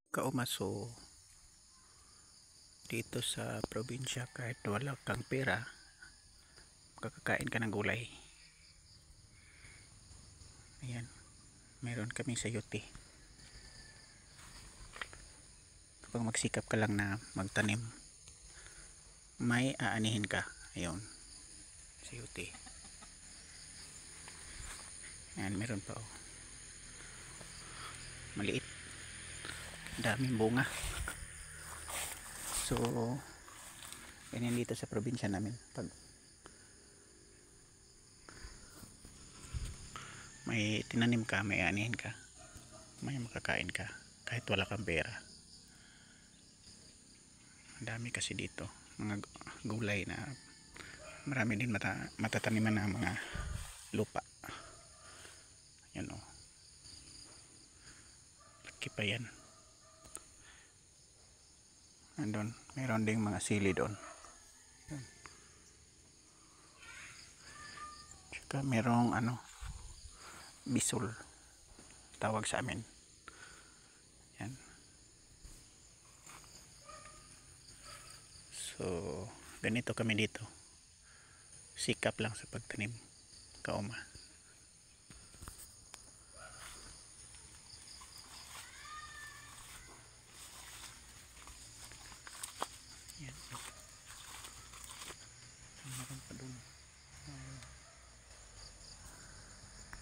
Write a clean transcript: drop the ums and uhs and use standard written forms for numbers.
Kaumaso dito sa probinsya, kahit wala kang pera kakakain ka ng gulay. Ayan, meron kaming sayote. Kapag magsikap ka lang na magtanim, may aanihin ka. Ayun, sayote. Ayan, meron pa oh. Maliit, daming bunga. So ganyan dito sa probinsya namin, pag may tinanim ka, may aanihin ka, may makakain ka kahit wala kang pera. Ang dami kasi dito mga gulay na marami din matataniman na mga lupa. Yan o, laki pa yan. Andun, meron ding mga sili doon. Tsaka merong bisol tawag sa amin. Yan. So ganito kami dito, sikap lang sa pagtanim kauma.